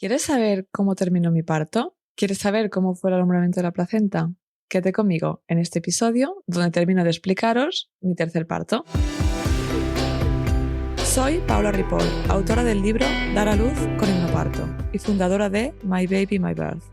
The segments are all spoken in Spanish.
¿Quieres saber cómo terminó mi parto? ¿Quieres saber cómo fue el alumbramiento de la placenta? Quédate conmigo en este episodio donde termino de explicaros mi tercer parto. Soy Paula Ripoll, autora del libro Dar a luz con hipnoparto y fundadora de My Baby, My Birth.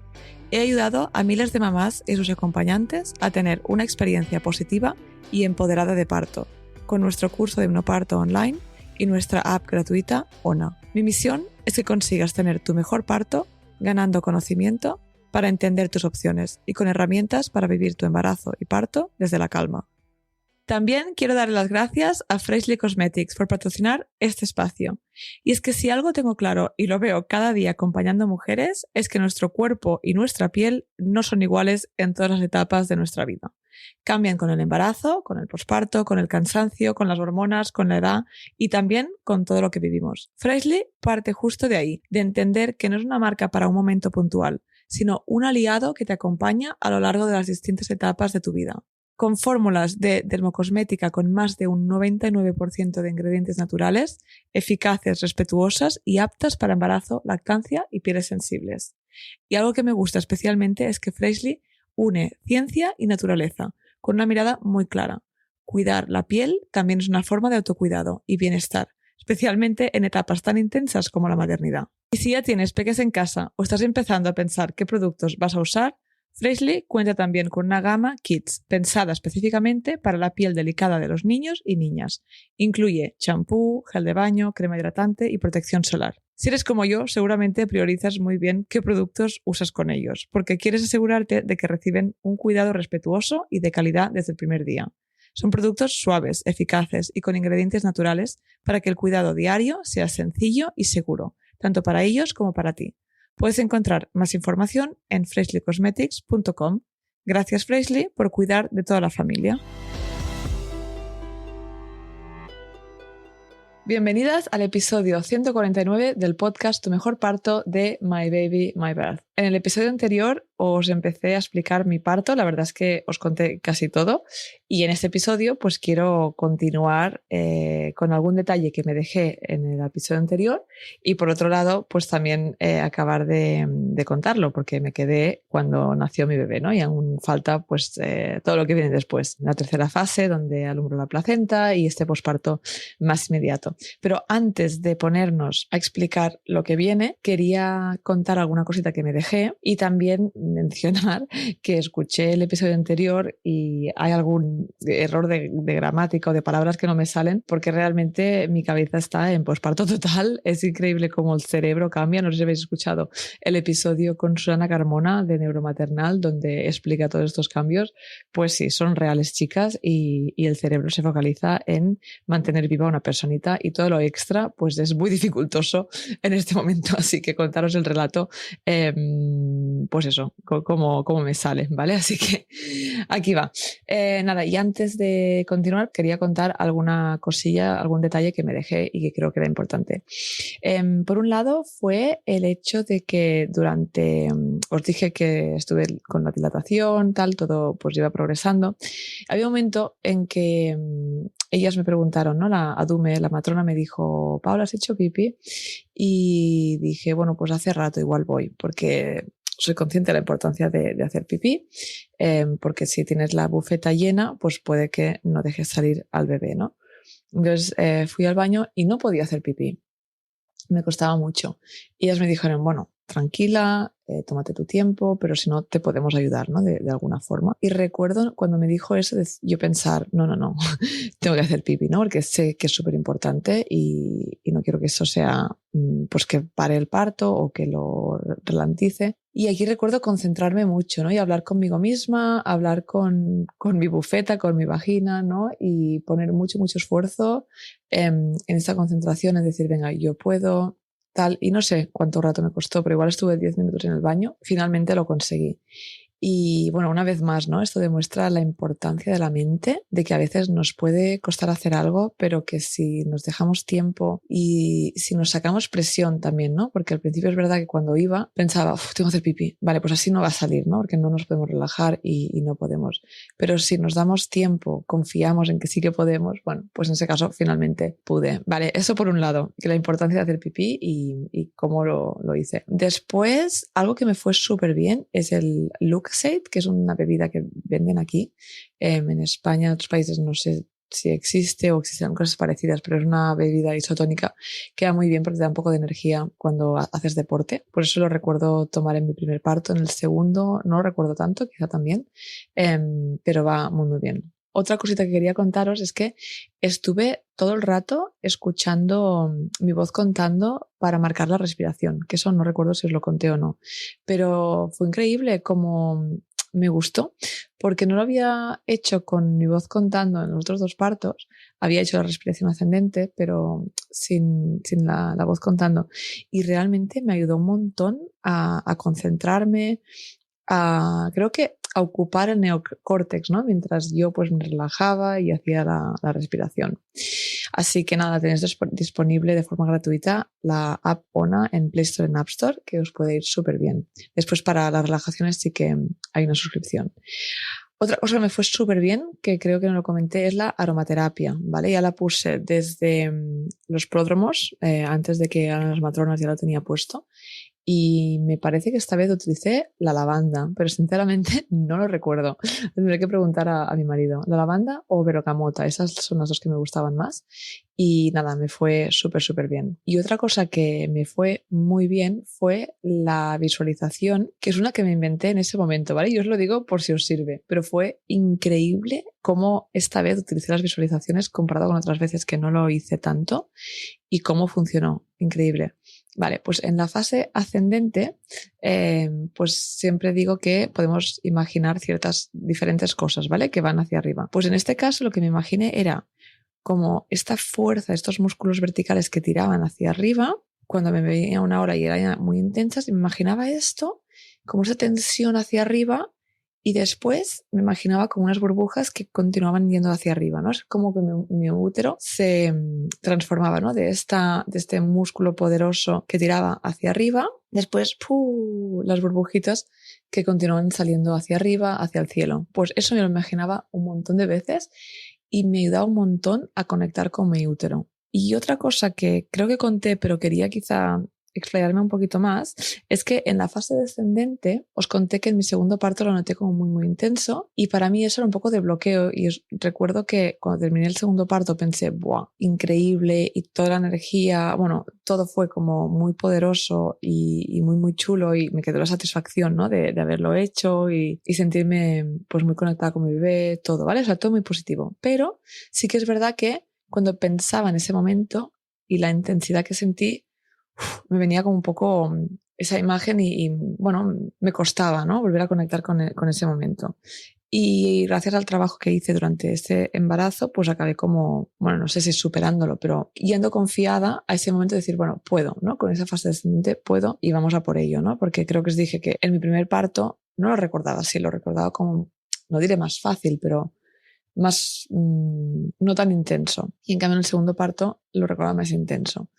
He ayudado a miles de mamás y sus acompañantes a tener una experiencia positiva y empoderada de parto, con nuestro curso de hipnoparto online y nuestra app gratuita ONA. Mi misión es que consigas tener tu mejor parto ganando conocimiento para entender tus opciones y con herramientas para vivir tu embarazo y parto desde la calma. También quiero darle las gracias a Freshly Cosmetics por patrocinar este espacio. Y es que si algo tengo claro y lo veo cada día acompañando mujeres es que nuestro cuerpo y nuestra piel no son iguales en todas las etapas de nuestra vida. Cambian con el embarazo, con el posparto, con el cansancio, con las hormonas, con la edad y también con todo lo que vivimos. Freshly parte justo de ahí, de entender que no es una marca para un momento puntual, sino un aliado que te acompaña a lo largo de las distintas etapas de tu vida. Con fórmulas de dermocosmética con más de un 99% de ingredientes naturales, eficaces, respetuosas y aptas para embarazo, lactancia y pieles sensibles. Y algo que me gusta especialmente es que Freshly une ciencia y naturaleza, con una mirada muy clara. Cuidar la piel también es una forma de autocuidado y bienestar, especialmente en etapas tan intensas como la maternidad. Y si ya tienes peques en casa o estás empezando a pensar qué productos vas a usar, Freshly cuenta también con una gama Kids pensada específicamente para la piel delicada de los niños y niñas. Incluye champú, gel de baño, crema hidratante y protección solar. Si eres como yo, seguramente priorizas muy bien qué productos usas con ellos, porque quieres asegurarte de que reciben un cuidado respetuoso y de calidad desde el primer día. Son productos suaves, eficaces y con ingredientes naturales para que el cuidado diario sea sencillo y seguro, tanto para ellos como para ti. Puedes encontrar más información en freshlycosmetics.com. Gracias, Freshly, por cuidar de toda la familia. Bienvenidas al episodio 149 del podcast Tu mejor parto de My Baby, My Birth. En el episodio anterior os empecé a explicar mi parto, la verdad es que os conté casi todo y en este episodio pues quiero continuar con algún detalle que me dejé en el episodio anterior y por otro lado pues también acabar de contarlo porque me quedé cuando nació mi bebé, ¿no? Y aún falta pues todo lo que viene después, la tercera fase donde alumbro la placenta y este posparto más inmediato. Pero antes de ponernos a explicar lo que viene, quería contar alguna cosita que me dejé y también mencionar que escuché el episodio anterior y hay algún error de gramática o de palabras que no me salen porque realmente mi cabeza está en posparto total. Es increíble cómo el cerebro cambia. No sé si habéis escuchado el episodio con Susana Carmona de Neuromaternal donde explica todos estos cambios. Pues sí, son reales, chicas, y el cerebro se focaliza en mantener viva a una personita y todo lo extra pues es muy dificultoso en este momento. Así que contaros el relato pues eso, cómo me sale, ¿vale? Así que aquí va. Nada, y antes de continuar quería contar alguna cosilla, algún detalle que me dejé y que creo que era importante. Por un lado fue el hecho de que durante, os dije que estuve con la dilatación, tal, todo pues iba progresando. Había un momento en que ellas me preguntaron, ¿no? La Adume, la matrona me dijo, Paula, ¿has hecho pipí? Y dije, bueno, pues hace rato igual voy, porque soy consciente de la importancia de hacer pipí, porque si tienes la bufeta llena, pues puede que no dejes salir al bebé, ¿no? Entonces fui al baño y no podía hacer pipí. Me costaba mucho. Y ellas me dijeron, bueno, tranquila, tómate tu tiempo, pero si no te podemos ayudar, ¿no? De alguna forma. Y recuerdo cuando me dijo eso, yo pensar, no, tengo que hacer pipí, ¿no? Porque sé que es súper importante y no quiero que eso sea, pues que pare el parto o que lo ralentice. Y aquí recuerdo concentrarme mucho, ¿no? Y hablar conmigo misma, hablar con mi bufeta, con mi vagina, ¿no? Y poner mucho esfuerzo en esta concentración, es decir, venga, yo puedo, tal, y no sé cuánto rato me costó, pero igual estuve 10 minutos en el baño, finalmente lo conseguí. Y bueno, una vez más, ¿no? Esto demuestra la importancia de la mente, de que a veces nos puede costar hacer algo, pero que si nos dejamos tiempo y si nos sacamos presión también, ¿no? Porque al principio es verdad que cuando iba pensaba, tengo que hacer pipí. Vale, pues así no va a salir, ¿no? Porque no nos podemos relajar y no podemos. Pero si nos damos tiempo, confiamos en que sí que podemos, bueno, pues en ese caso finalmente pude. Vale, eso por un lado, que la importancia de hacer pipí y cómo lo hice. Después, algo que me fue súper bien es el Lucozade, que es una bebida que venden aquí. En España, en otros países no sé si existe o existen cosas parecidas, pero es una bebida isotónica que va muy bien porque te da un poco de energía cuando haces deporte. Por eso lo recuerdo tomar en mi primer parto. En el segundo no lo recuerdo tanto, quizá también, pero va muy, muy bien. Otra cosita que quería contaros es que estuve todo el rato escuchando mi voz contando para marcar la respiración, que eso no recuerdo si os lo conté o no, pero fue increíble como me gustó, porque no lo había hecho con mi voz contando en los otros dos partos, había hecho la respiración ascendente, pero sin la voz contando, y realmente me ayudó un montón a concentrarme, creo que a ocupar el neocórtex, ¿no? Mientras yo pues me relajaba y hacía la respiración. Así que nada, tenéis disponible de forma gratuita la app ONA en Play Store y en App Store, que os puede ir súper bien. Después para las relajaciones sí que hay una suscripción. Otra cosa que me fue súper bien, que creo que no lo comenté, es la aromaterapia, ¿vale? Ya la puse desde los pródromos, antes de que a las matronas ya lo tenía puesto. Y me parece que esta vez utilicé la lavanda, pero sinceramente no lo recuerdo. Tendré que preguntar a mi marido. ¿La lavanda o bergamota? Esas son las dos que me gustaban más. Y nada, me fue súper, súper bien. Y otra cosa que me fue muy bien fue la visualización, que es una que me inventé en ese momento, ¿vale? Yo os lo digo por si os sirve, pero fue increíble cómo esta vez utilicé las visualizaciones comparado con otras veces que no lo hice tanto y cómo funcionó. Increíble. Vale, pues en la fase ascendente, pues siempre digo que podemos imaginar ciertas diferentes cosas, ¿vale? Que van hacia arriba. Pues en este caso lo que me imaginé era como esta fuerza, estos músculos verticales que tiraban hacia arriba, cuando me veía una hora y eran muy intensas, y me imaginaba esto, como esa tensión hacia arriba, y después me imaginaba como unas burbujas que continuaban yendo hacia arriba, ¿no? Es como que mi útero se transformaba, ¿no? De este músculo poderoso que tiraba hacia arriba, después las burbujitas que continuaban saliendo hacia arriba, hacia el cielo. Pues eso me lo imaginaba un montón de veces y me ayudaba un montón a conectar con mi útero. Y otra cosa que creo que conté, pero quería quizá explayarme un poquito más, es que en la fase descendente os conté que en mi segundo parto lo noté como muy, muy intenso y para mí eso era un poco de bloqueo y recuerdo que cuando terminé el segundo parto pensé, ¡buah! Increíble y toda la energía, bueno, todo fue como muy poderoso y muy, muy chulo y me quedó la satisfacción, ¿no? De haberlo hecho y sentirme pues muy conectada con mi bebé, todo, ¿vale? O sea, todo muy positivo. Pero sí que es verdad que cuando pensaba en ese momento y la intensidad que sentí, me venía como un poco esa imagen bueno, me costaba, ¿no? Volver a conectar con ese momento. Y gracias al trabajo que hice durante ese embarazo, pues acabé como, bueno, no sé si superándolo, pero yendo confiada a ese momento de decir, bueno, puedo, ¿no? Con esa fase descendente puedo y vamos a por ello, ¿no? Porque creo que os dije que en mi primer parto no lo recordaba así, lo recordaba como, no diré más fácil, pero más, no tan intenso. Y en cambio en el segundo parto lo recordaba más intenso.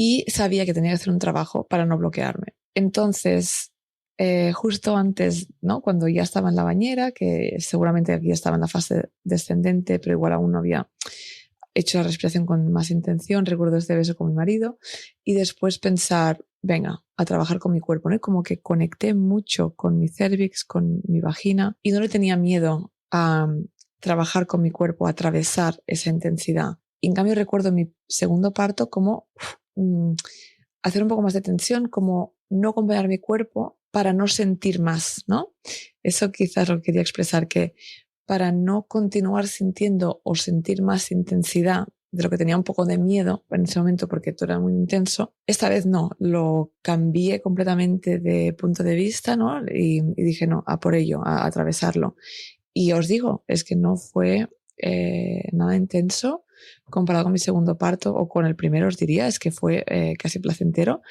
Y sabía que tenía que hacer un trabajo para no bloquearme. Entonces, justo antes, ¿no? Cuando ya estaba en la bañera, que seguramente aquí estaba en la fase descendente, pero igual aún no había hecho la respiración con más intención, recuerdo este beso con mi marido, y después pensar, venga, a trabajar con mi cuerpo, ¿no? Y como que conecté mucho con mi cervix, con mi vagina, y no le tenía miedo a trabajar con mi cuerpo, a atravesar esa intensidad. Y en cambio recuerdo mi segundo parto como hacer un poco más de tensión, como no acompañar mi cuerpo para no sentir más, ¿no? Eso quizás lo quería expresar, que para no continuar sintiendo o sentir más intensidad de lo que tenía un poco de miedo en ese momento porque todo era muy intenso, esta vez no, lo cambié completamente de punto de vista, ¿no? Y dije, no, a por ello, a atravesarlo. Y os digo, es que no fue nada intenso comparado con mi segundo parto o con el primero, os diría, es que fue casi placentero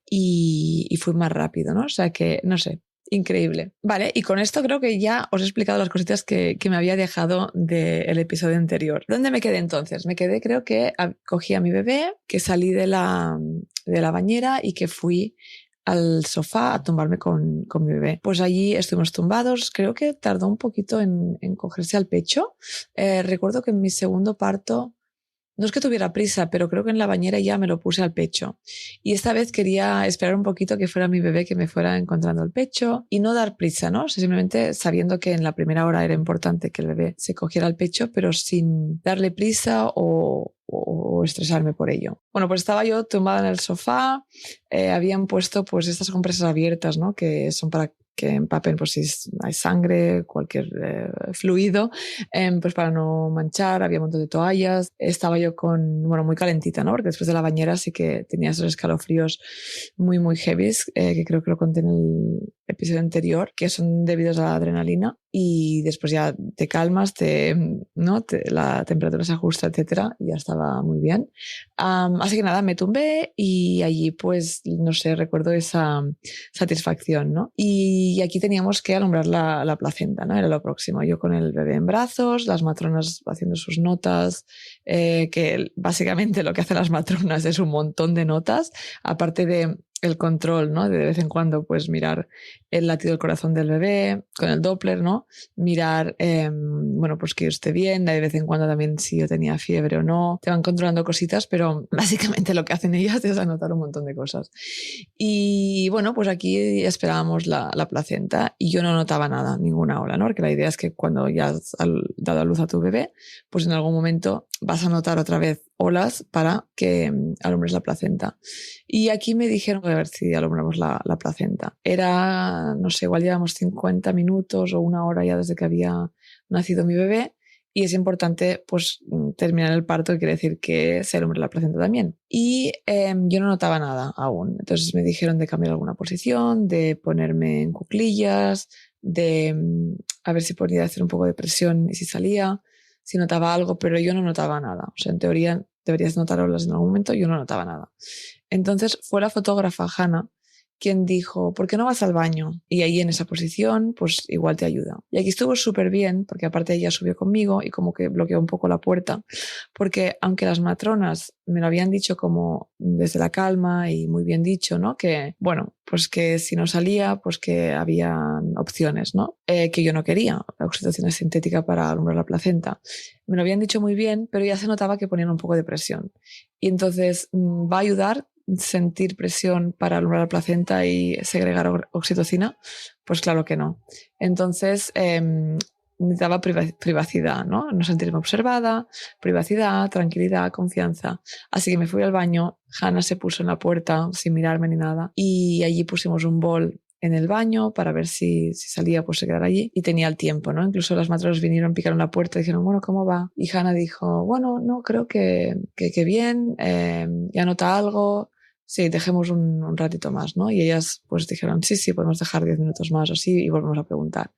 y fue más rápido, ¿no? O sea que, no sé, Increíble. Vale, y con esto creo que ya os he explicado las cositas que me había dejado del episodio anterior. ¿Dónde me quedé entonces? Me quedé, creo que cogí a mi bebé, que salí de la bañera y que fui al sofá a tumbarme con mi bebé. Pues allí estuvimos tumbados, creo que tardó un poquito en cogerse al pecho. Recuerdo que en mi segundo parto, no es que tuviera prisa, pero creo que en la bañera ya me lo puse al pecho. Y esta vez quería esperar un poquito que fuera mi bebé que me fuera encontrando el pecho y no dar prisa, ¿no? O sea, simplemente sabiendo que en la primera hora era importante que el bebé se cogiera al pecho, pero sin darle prisa o estresarme por ello. Bueno, pues estaba yo tumbada en el sofá, habían puesto pues estas compresas abiertas, ¿no? Que son para que empapen pues si hay sangre, cualquier fluido, pues para no manchar, había un montón de toallas, estaba yo bueno, muy calentita, ¿no? Porque después de la bañera sí que tenía esos escalofríos muy, muy heavies, que creo que lo conté en el episodio anterior, que son debidos a la adrenalina, y después ya te calmas, ¿no? La temperatura se ajusta, etcétera, y ya estaba muy bien. Así que nada, me tumbé y allí pues, no sé, recuerdo esa satisfacción, ¿no? Y aquí teníamos que alumbrar la placenta, ¿no? Era lo próximo. Yo con el bebé en brazos, las matronas haciendo sus notas, que básicamente lo que hacen las matronas es un montón de notas, aparte de el control, ¿no? De vez en cuando, pues mirar el latido del corazón del bebé con el Doppler, ¿no? Mirar, bueno, pues que yo esté bien, de vez en cuando también si yo tenía fiebre o no. Te van controlando cositas, pero básicamente lo que hacen ellas es anotar un montón de cosas. Y bueno, pues aquí esperábamos la placenta y yo no notaba nada, ninguna ola, ¿no? Porque la idea es que cuando ya has dado a luz a tu bebé, pues en algún momento vas a notar otra vez olas para que alumbres la placenta. Y aquí me dijeron a ver si alumbramos la placenta. Era, no sé, igual llevamos 50 minutos o una hora ya desde que había nacido mi bebé. Y es importante pues terminar el parto, que quiere decir que se alumbre la placenta también. Y yo no notaba nada aún. Entonces me dijeron de cambiar alguna posición, de ponerme en cuclillas, de a ver si podía hacer un poco de presión y si salía, si notaba algo, pero yo no notaba nada. O sea, en teoría deberías notar olas en algún momento, yo no notaba nada. Entonces fue la fotógrafa Hannah quien dijo, ¿por qué no vas al baño? Y ahí en esa posición, pues igual te ayuda. Y aquí estuvo súper bien, porque aparte ella subió conmigo y como que bloqueó un poco la puerta, porque aunque las matronas me lo habían dicho como desde la calma y muy bien dicho, ¿no? Que, bueno, pues que si no salía, pues que había opciones, ¿no? Que yo no quería, la oxitocina sintética para alumbrar la placenta. Me lo habían dicho muy bien, pero ya se notaba que ponían un poco de presión. Y entonces va a ayudar sentir presión para alumbrar la placenta y segregar oxitocina, pues claro que no. Entonces necesitaba privacidad, ¿no? No sentirme observada, privacidad, tranquilidad, confianza. Así que me fui al baño, Hannah se puso en la puerta sin mirarme ni nada y allí pusimos un bol en el baño para ver si salía, pues se quedara allí y tenía el tiempo, ¿no? Incluso las matronas vinieron, picaron la puerta y dijeron, bueno, ¿cómo va? Y Hannah dijo, bueno, no, creo que bien, ya nota algo, sí, dejemos un ratito más, ¿no? Y ellas pues dijeron, sí, podemos dejar 10 minutos más o así y volvemos a preguntar.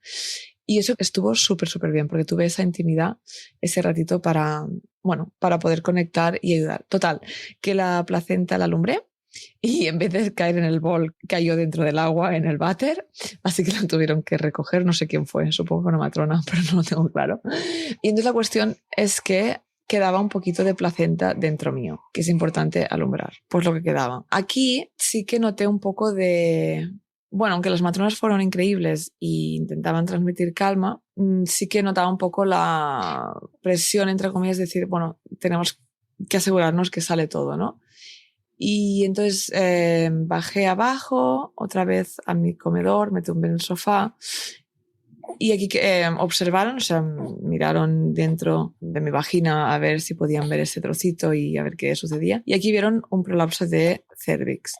Y eso estuvo súper, súper bien porque tuve esa intimidad, ese ratito para, bueno, para poder conectar y ayudar. Total, que la placenta la alumbré y en vez de caer en el bol, cayó dentro del agua, en el váter, así que la tuvieron que recoger, no sé quién fue, supongo que una matrona, pero no lo tengo claro. Y entonces la cuestión es que quedaba un poquito de placenta dentro mío, que es importante alumbrar, pues lo que quedaba. Aquí sí que noté un poco de... Bueno, aunque las matronas fueron increíbles e intentaban transmitir calma, sí que notaba un poco la presión, entre comillas, de decir, bueno, tenemos que asegurarnos que sale todo, ¿no? Y entonces bajé abajo, otra vez a mi comedor, me tumbé en el sofá y aquí observaron, o sea, miraron dentro de mi vagina a ver si podían ver ese trocito y a ver qué sucedía. Y aquí vieron un prolapso de cervix,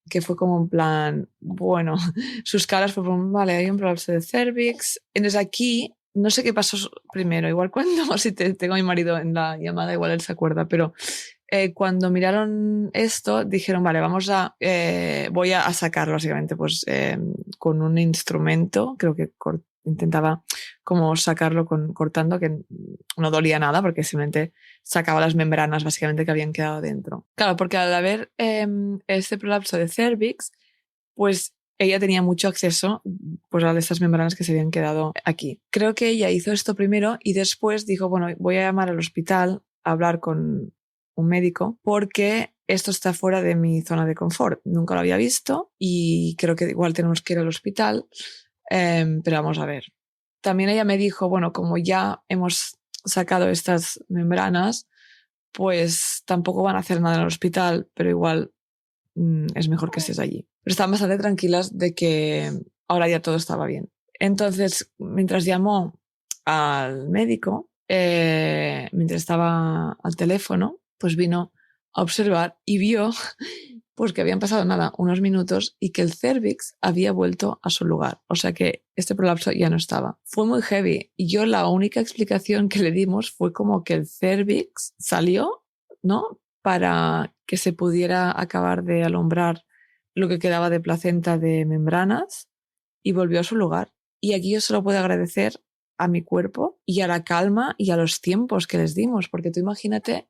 que fue como en plan, bueno, sus caras fue como, vale, hay un prolapso de cervix. Entonces aquí, no sé qué pasó primero, igual cuando, si tengo a mi marido en la llamada, igual él se acuerda, pero cuando miraron esto, dijeron, vale, voy a sacarlo básicamente, pues con un instrumento, creo que intentaba como sacarlo cortando, que no dolía nada porque simplemente sacaba las membranas básicamente que habían quedado dentro. Claro, porque al haber este prolapso de cervix, pues ella tenía mucho acceso pues, a estas membranas que se habían quedado aquí. Creo que ella hizo esto primero y después dijo, bueno, voy a llamar al hospital a hablar con un médico porque esto está fuera de mi zona de confort. Nunca lo había visto y creo que igual tenemos que ir al hospital, pero vamos a ver. También ella me dijo, bueno, como ya hemos sacado estas membranas, pues tampoco van a hacer nada en el hospital, pero igual es mejor que estés allí. Pero estaban bastante tranquilas de que ahora ya todo estaba bien. Entonces, mientras llamó al médico, mientras estaba al teléfono, pues vino a observar y vio pues que habían pasado nada, unos minutos y que el cervix había vuelto a su lugar. O sea que este prolapso ya no estaba. Fue muy heavy y yo la única explicación que le dimos fue como que el cervix salió, ¿no? Para que se pudiera acabar de alumbrar lo que quedaba de placenta de membranas y volvió a su lugar. Y aquí yo solo puedo agradecer a mi cuerpo y a la calma y a los tiempos que les dimos, porque tú imagínate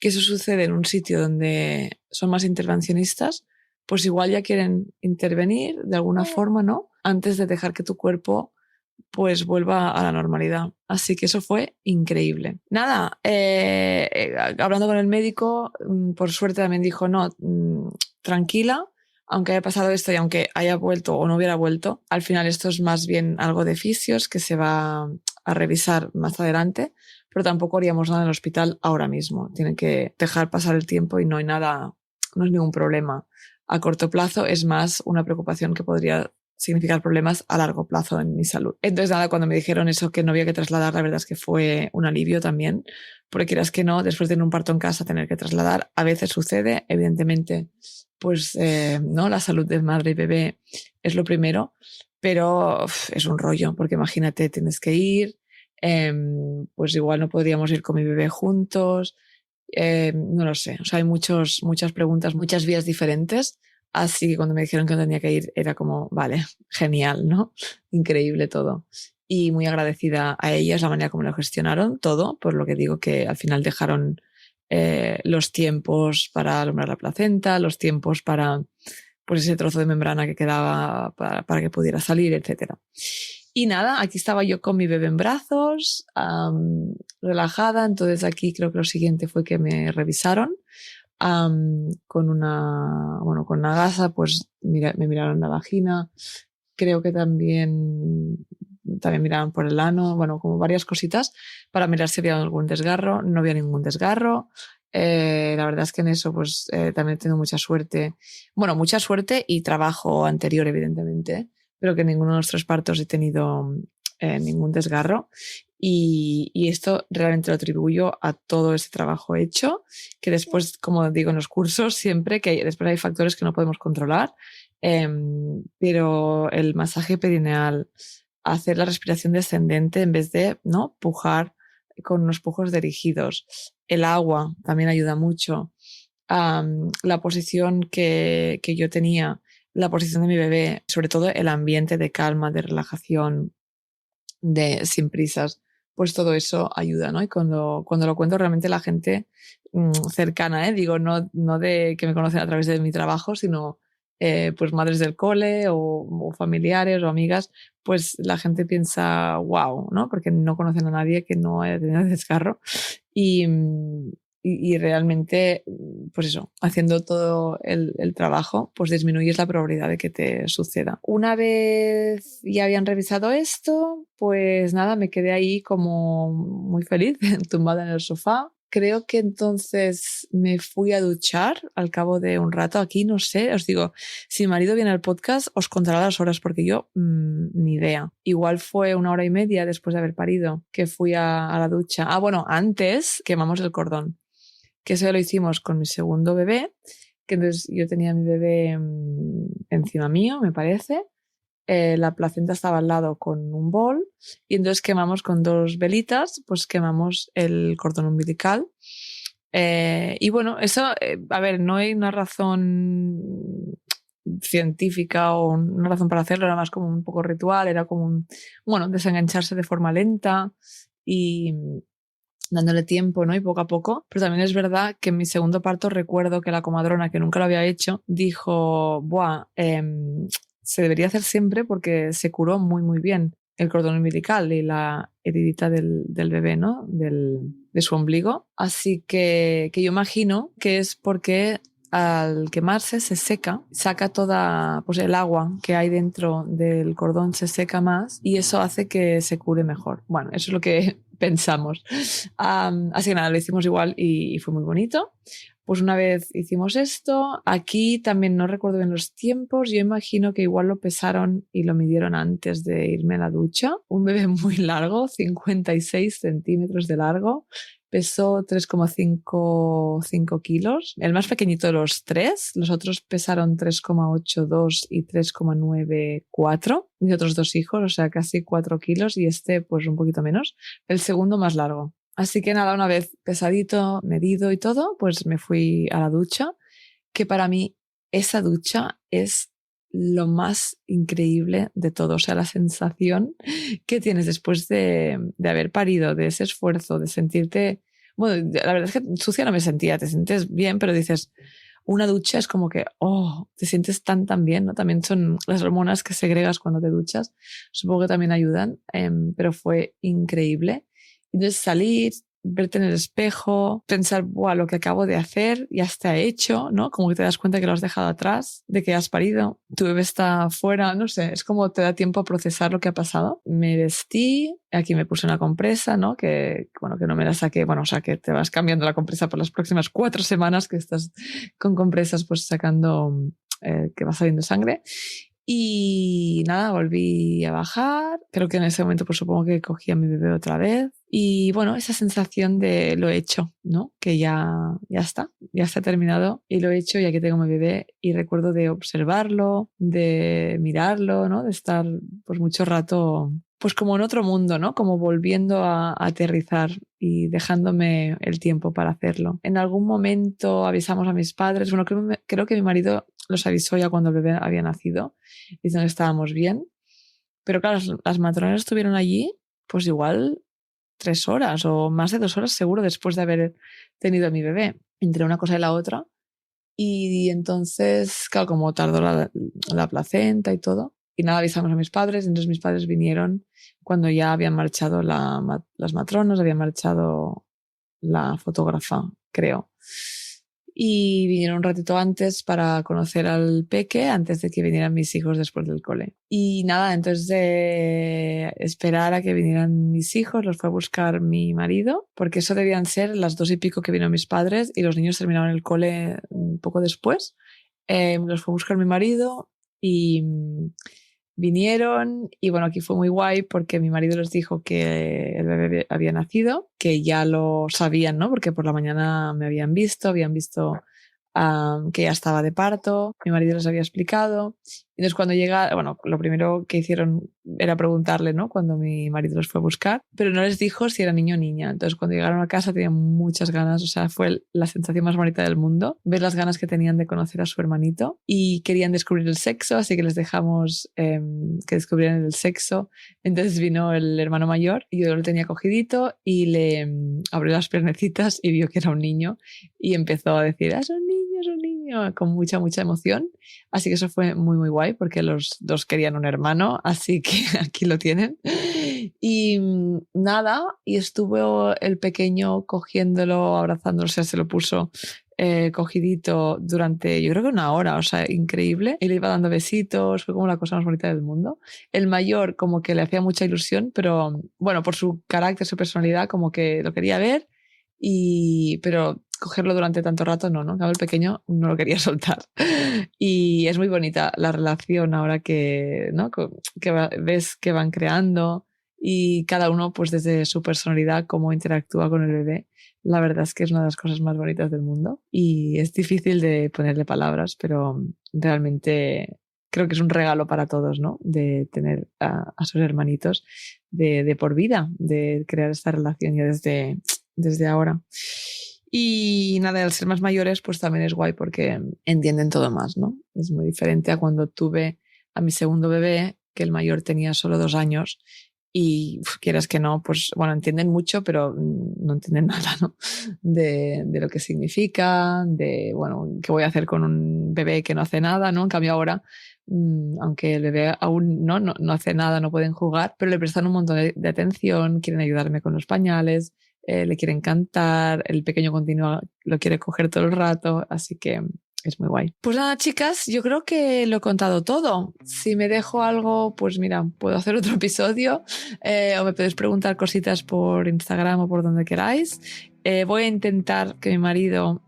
que eso sucede en un sitio donde son más intervencionistas, pues igual ya quieren intervenir de alguna forma, ¿no? Antes de dejar que tu cuerpo pues vuelva a la normalidad. Así que eso fue increíble. Nada, hablando con el médico, por suerte también dijo, no, tranquila, aunque haya pasado esto y aunque haya vuelto o no hubiera vuelto, al final esto es más bien algo de fisios que se va a revisar más adelante, pero tampoco haríamos nada en el hospital ahora mismo. Tienen que dejar pasar el tiempo y no hay nada, no es ningún problema a corto plazo, es más una preocupación que podría significar problemas a largo plazo en mi salud. Entonces, nada, cuando me dijeron eso que no había que trasladar, la verdad es que fue un alivio también, porque quieras que no, después de tener un parto en casa, tener que trasladar, a veces sucede, evidentemente, pues no, la salud de madre y bebé es lo primero, pero es un rollo, porque imagínate, tienes que ir, pues igual no podríamos ir con mi bebé juntos, no lo sé, o sea, hay muchas preguntas, muchas vías diferentes. Así que cuando me dijeron que no tenía que ir, era como, vale, genial, ¿no? Increíble todo. Y muy agradecida a ellas la manera como lo gestionaron todo, por lo que digo que al final dejaron los tiempos para alumbrar la placenta, los tiempos para pues ese trozo de membrana que quedaba para que pudiera salir, etcétera. Y nada, aquí estaba yo con mi bebé en brazos, relajada. Entonces aquí creo que lo siguiente fue que me revisaron con una gasa, pues me miraron la vagina, creo que también miraron por el ano, bueno, como varias cositas para mirar si había algún desgarro. No había ningún desgarro. La verdad es que en eso pues también he tenido mucha suerte. Bueno, mucha suerte y trabajo anterior, evidentemente, pero que en ninguno de los 3 partos he tenido ningún desgarro. Y esto realmente lo atribuyo a todo ese trabajo hecho, que después, como digo en los cursos, siempre que después hay factores que no podemos controlar, pero el masaje perineal, hacer la respiración descendente en vez de no pujar con unos pujos dirigidos, el agua también ayuda mucho, la posición que yo tenía, la posición de mi bebé, sobre todo el ambiente de calma, de relajación, de sin prisas, pues todo eso ayuda, ¿no? Y cuando lo cuento realmente la gente cercana, digo, no de que me conocen a través de mi trabajo, sino pues madres del cole o familiares o amigas, pues la gente piensa, wow, ¿no? Porque no conocen a nadie que no haya tenido desgarro. Y, y realmente, pues eso, haciendo todo el trabajo, pues disminuyes la probabilidad de que te suceda. Una vez ya habían revisado esto, pues nada, me quedé ahí como muy feliz, tumbada en el sofá. Creo que entonces me fui a duchar al cabo de un rato. Aquí no sé, os digo, si mi marido viene al podcast, os contará las horas porque yo ni idea. Igual fue 1 hora y media después de haber parido que fui a la ducha. Ah, bueno, antes quemamos el cordón, que eso ya lo hicimos con mi segundo bebé, que entonces yo tenía a mi bebé encima mío, me parece. La placenta estaba al lado con un bol y entonces quemamos con 2 velitas, pues quemamos el cordón umbilical. Y bueno, eso, a ver, no hay una razón científica o una razón para hacerlo, era más como un poco ritual, era como bueno, desengancharse de forma lenta y dándole tiempo, ¿no? Y poco a poco. Pero también es verdad que en mi segundo parto recuerdo que la comadrona, que nunca lo había hecho, dijo, buah, se debería hacer siempre porque se curó muy, muy bien el cordón umbilical y la heridita del bebé, ¿no? De su ombligo. Así que yo imagino que es porque al quemarse se seca, saca toda, pues el agua que hay dentro del cordón se seca más y eso hace que se cure mejor. Bueno, eso es lo que pensamos. Así que nada, lo hicimos igual y fue muy bonito. Pues una vez hicimos esto, aquí también no recuerdo bien los tiempos, yo imagino que igual lo pesaron y lo midieron antes de irme a la ducha. Un bebé muy largo, 56 centímetros de largo, pesó 3,5 kilos, el más pequeñito de los tres, los otros pesaron 3,82 y 3,94, mis otros dos hijos, o sea, casi 4 kilos y este pues un poquito menos, el segundo más largo. Así que nada, una vez pesadito, medido y todo, pues me fui a la ducha, que para mí esa ducha es lo más increíble de todo. O sea, la sensación que tienes después de haber parido, de ese esfuerzo, de sentirte... Bueno, la verdad es que sucia no me sentía, te sientes bien, pero dices, una ducha es como que, oh, te sientes tan bien, ¿no? También son las hormonas que segregas cuando te duchas, supongo que también ayudan, pero fue increíble. Entonces salir, verte en el espejo, pensar, buah, lo que acabo de hacer ya está hecho, ¿no? Como que te das cuenta que lo has dejado atrás, de que has parido, tu bebé está afuera, no sé, es como te da tiempo a procesar lo que ha pasado. Me vestí, aquí me puse una compresa, ¿no? Bueno, que no me la saqué, bueno, o sea, que te vas cambiando la compresa por las próximas 4 semanas que estás con compresas, pues sacando, que va saliendo sangre. Y nada, volví a bajar. Creo que en ese momento, pues supongo que cogí a mi bebé otra vez. Y bueno, esa sensación de lo he hecho, ¿no? Que ya está terminado y lo he hecho y aquí tengo a mi bebé. Y recuerdo de observarlo, de mirarlo, ¿no? De estar pues mucho rato, pues como en otro mundo, ¿no? Como volviendo a aterrizar y dejándome el tiempo para hacerlo. En algún momento avisamos a mis padres. Bueno, creo que mi marido los avisó ya cuando el bebé había nacido, diciendo que estábamos bien. Pero claro, las matronas estuvieron allí, pues igual 3 horas o más de 2 horas seguro después de haber tenido a mi bebé, entre una cosa y la otra. Y entonces, claro, como tardó la placenta y todo, y nada, avisamos a mis padres, entonces mis padres vinieron cuando ya habían marchado las matronas, había marchado la fotógrafa, creo. Y vinieron un ratito antes para conocer al peque antes de que vinieran mis hijos después del cole. Y nada, entonces de esperar a que vinieran mis hijos, los fue a buscar mi marido, porque eso debían ser las 2:00 que vino mis padres y los niños terminaban el cole un poco después. Los fue a buscar mi marido y vinieron y bueno, aquí fue muy guay porque mi marido les dijo que el bebé había nacido, que ya lo sabían, ¿no? Porque por la mañana me habían visto que ya estaba de parto, mi marido les había explicado. Y entonces cuando llega, bueno, lo primero que hicieron era preguntarle, ¿no? Cuando mi marido los fue a buscar, pero no les dijo si era niño o niña. Entonces cuando llegaron a casa tenían muchas ganas, o sea, fue la sensación más bonita del mundo, ver las ganas que tenían de conocer a su hermanito y querían descubrir el sexo, así que les dejamos que descubrieran el sexo. Entonces vino el hermano mayor y yo lo tenía cogidito y le abrió las piernecitas y vio que era un niño y empezó a decir, es un niño, con mucha emoción. Así que eso fue muy, muy guay porque los dos querían un hermano, así que aquí lo tienen. Y nada, y estuvo el pequeño cogiéndolo, abrazándolo, o sea, se lo puso cogidito durante, yo creo que 1 hora, o sea, increíble. Y le iba dando besitos, fue como la cosa más bonita del mundo. El mayor como que le hacía mucha ilusión, pero bueno, por su carácter, su personalidad, como que lo quería ver, pero cogerlo durante tanto rato no, ¿no? El pequeño no lo quería soltar. Y es muy bonita la relación ahora que, ¿no? Ves que van creando y cada uno pues desde su personalidad, cómo interactúa con el bebé. La verdad es que es una de las cosas más bonitas del mundo y es difícil de ponerle palabras, pero realmente creo que es un regalo para todos, ¿no? De tener a sus hermanitos de por vida, de crear esta relación ya desde ahora. Y nada, al ser más mayores, pues también es guay porque entienden todo más, ¿no? Es muy diferente a cuando tuve a mi segundo bebé, que el mayor tenía solo 2 años y quieras que no, pues bueno, entienden mucho, pero no entienden nada, ¿no? De lo que significa, de, bueno, qué voy a hacer con un bebé que no hace nada, ¿no? En cambio ahora aunque el bebé aún no hace nada, no pueden jugar, pero le prestan un montón de atención, quieren ayudarme con los pañales, le quieren cantar, el pequeño continúa, lo quiere coger todo el rato, así que es muy guay. Pues nada, chicas, yo creo que lo he contado todo. Si me dejo algo, pues mira, puedo hacer otro episodio o me podéis preguntar cositas por Instagram o por donde queráis. Voy a intentar que mi marido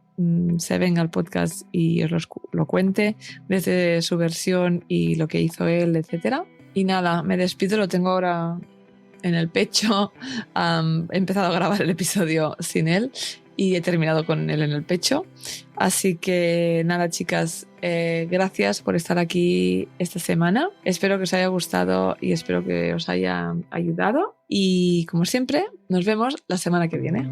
se venga al podcast y os lo cuente desde su versión y lo que hizo él, etcétera. Y nada, me despido, lo tengo ahora en el pecho. He empezado a grabar el episodio sin él y he terminado con él en el pecho. Así que nada, chicas, gracias por estar aquí esta semana. Espero que os haya gustado y espero que os haya ayudado. Y como siempre, nos vemos la semana que viene.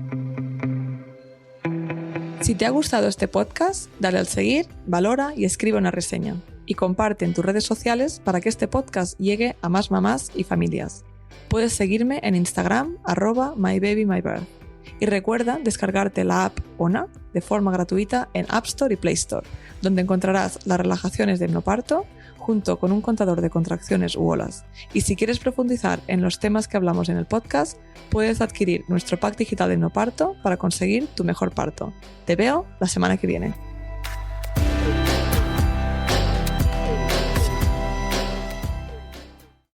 Si te ha gustado este podcast, dale al seguir, valora y escribe una reseña. Y comparte en tus redes sociales para que este podcast llegue a más mamás y familias. Puedes seguirme en Instagram @mybabymybirth. Y recuerda descargarte la app ONA de forma gratuita en App Store y Play Store, donde encontrarás las relajaciones de hipnoparto junto con un contador de contracciones u olas. Y si quieres profundizar en los temas que hablamos en el podcast, puedes adquirir nuestro pack digital de hipnoparto para conseguir tu mejor parto. Te veo la semana que viene.